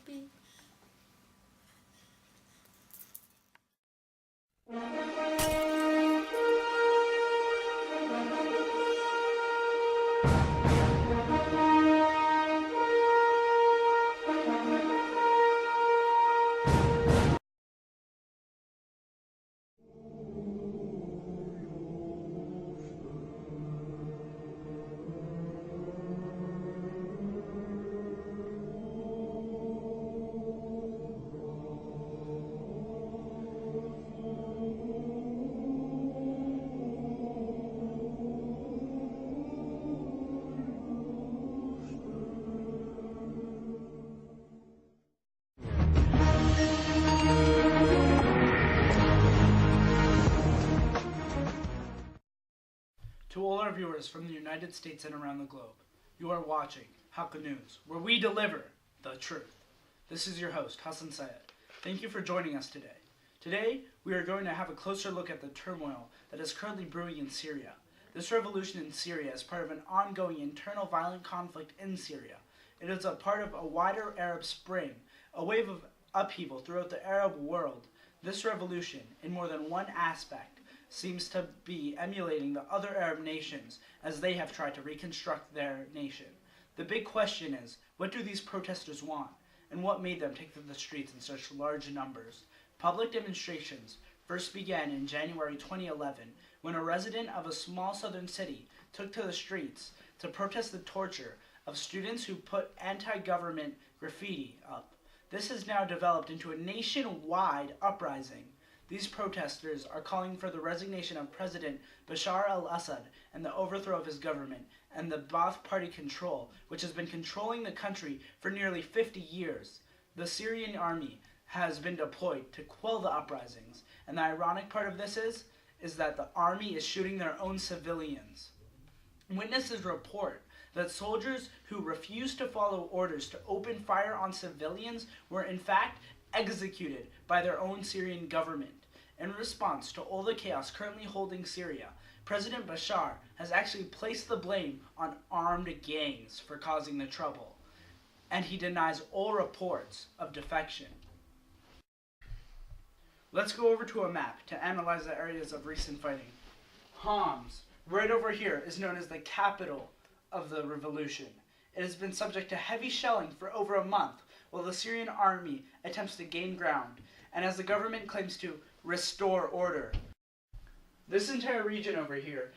be. To all our viewers from the United States and around the globe, you are watching Haqqo News, where we deliver the truth. This is your host, Hassan Syed. Thank you for joining us today. Today, we are going to have a closer look at the turmoil that is currently brewing in Syria. This revolution in Syria is part of an ongoing internal violent conflict in Syria. It is a part of a wider Arab Spring, a wave of upheaval throughout the Arab world. This revolution, in more than one aspect, seems to be emulating the other Arab nations as they have tried to reconstruct their nation. The big question is, what do these protesters want, and what made them take to the streets in such large numbers? Public demonstrations first began in January 2011 when a resident of a small southern city took to the streets to protest the torture of students who put anti-government graffiti up. This has now developed into a nationwide uprising. These protesters are calling for the resignation of President Bashar al-Assad and the overthrow of his government and the Ba'ath Party control, which has been controlling the country for nearly 50 years. The Syrian army has been deployed to quell the uprisings, and the ironic part of this is that the army is shooting their own civilians. Witnesses report that soldiers who refused to follow orders to open fire on civilians were in fact executed by their own Syrian government. In response to all the chaos currently holding Syria, President Bashar has actually placed the blame on armed gangs for causing the trouble, and he denies all reports of defection. Let's go over to a map to analyze the areas of recent fighting. Homs, right over here, is known as the capital of the revolution. It has been subject to heavy shelling for over a month, while the Syrian army attempts to gain ground, and as the government claims to restore order. This entire region over here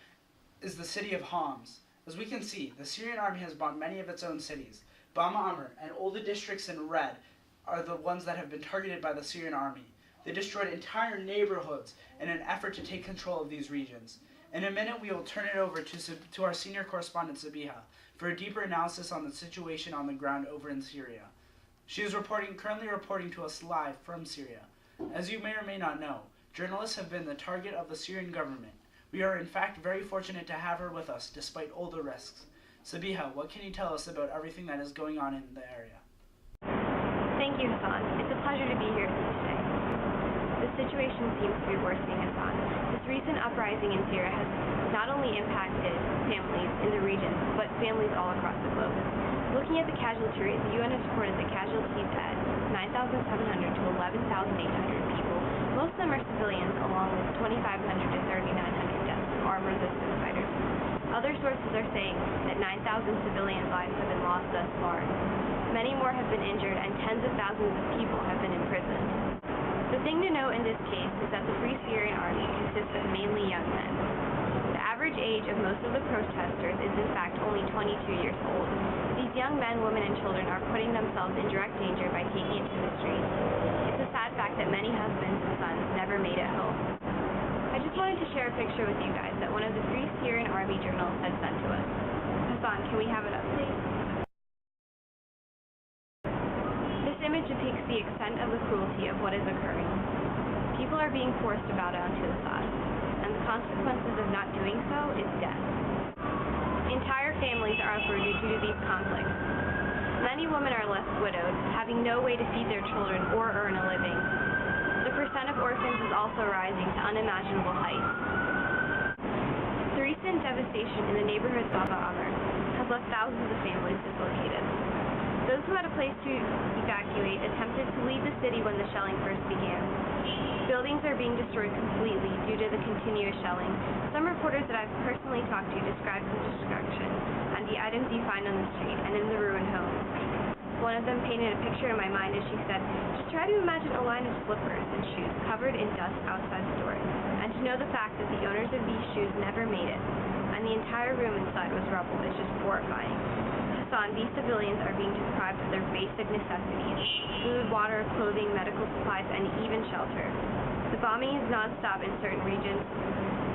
is the city of Homs. As we can see, the Syrian army has bombed many of its own cities. Bama Amr and all the districts in red are the ones that have been targeted by the Syrian army. They destroyed entire neighborhoods in an effort to take control of these regions. In a minute, we will turn it over to our senior correspondent, Sabiha, for a deeper analysis on the situation on the ground over in Syria. She is currently reporting to us live from Syria. As you may or may not know, journalists have been the target of the Syrian government. We are in fact very fortunate to have her with us despite all the risks. Sabiha, what can you tell us about everything that is going on in the area? Thank you, Hassan. It's a pleasure to be here with you today. The situation seems to be worsening, Hassan. This recent uprising in Syria has not only impacted families in the region, but families all across the globe. Looking at the casualty rate, the UN has reported that casualties at 9,700 to 11,800 people. Most of them are civilians, along with 2,500 to 3,900 deaths from armed-resistant fighters. Other sources are saying that 9,000 civilian lives have been lost thus far. Many more have been injured, and tens of thousands of people have been imprisoned. The thing to note in this case is that the Free Syrian Army consists of mainly young men. The average age of most of the protesters is in fact only 22 years old. These young men, women, and children are putting themselves in direct danger by taking it to the streets. It's a sad fact that many husbands and sons never made it home. I just wanted to share a picture with you guys that one of the Free Syrian Army journalists had sent to us. Hassan, can we have it up, please? This image depicts the extent of the cruelty of what is occurring. People are being forced to bow down to Assad, and the consequences of not doing so is death. Entire families are uprooted due to these conflicts. Many women are left widowed, having no way to feed their children or earn a living. The percent of orphans is also rising to unimaginable heights. The recent devastation in the neighborhood Baba Amr has left thousands of families dislocated. Those who had a place to evacuate attempted to leave the city when the shelling first began. Buildings are being destroyed completely due to the continuous shelling. Some reporters that I've personally talked to described the destruction and the items you find on the street and in the ruined homes. One of them painted a picture in my mind as she said, "Just try to imagine a line of slippers and shoes covered in dust outside the door, and to know the fact that the owners of these shoes never made it, and the entire room inside was rubble is just horrifying." Hassan, these civilians are being deprived of their basic necessities: food, water, clothing, medical supplies, and even shelter. The bombing is non-stop in certain regions.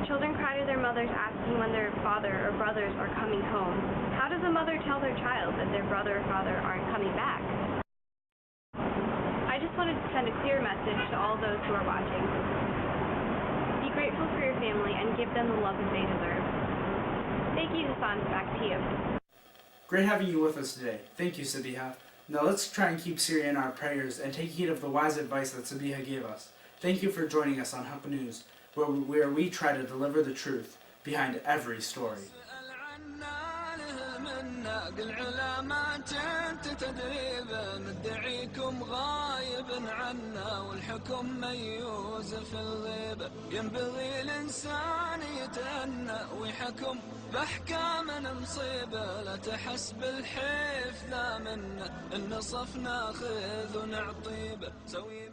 Children cry to their mothers asking when their father or brothers are coming home. How does a mother tell their child that their brother or father aren't coming back? I just wanted to send a clear message to all those who are watching. Be grateful for your family and give them the love that they deserve. Thank you, Hassan. Back to you. Great having you with us today. Thank you, Sabiha. Now let's try and keep Syria in our prayers and take heed of the wise advice that Sabiha gave us. Thank you for joining us on Haqq News, where we try to deliver the truth behind every story. قل علامات انت تدريبا ندعيكم غايب عنا والحكم ميوز في الغيبة ينبغي الإنسان يتأنى ويحكم بأحكام مصيبة لا تحس بالحيف لا منا النصف ناخذ ونعطيبه سوي